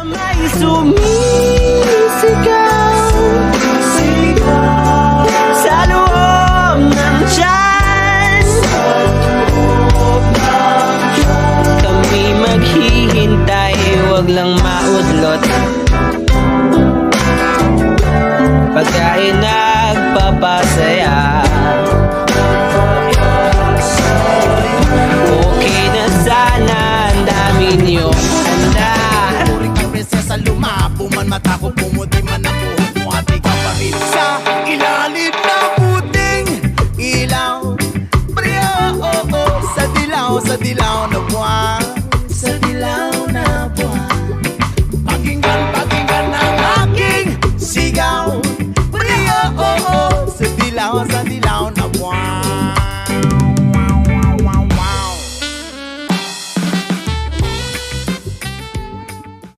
May sumisigaw sa loob ng tiyan. Kami maghihintay, wag lang maudlot. Pagkain nagpapasaya. Okay na sana, ang dami niyong handa. Puri kang prinsesa, lumapo man mata ko, pumuti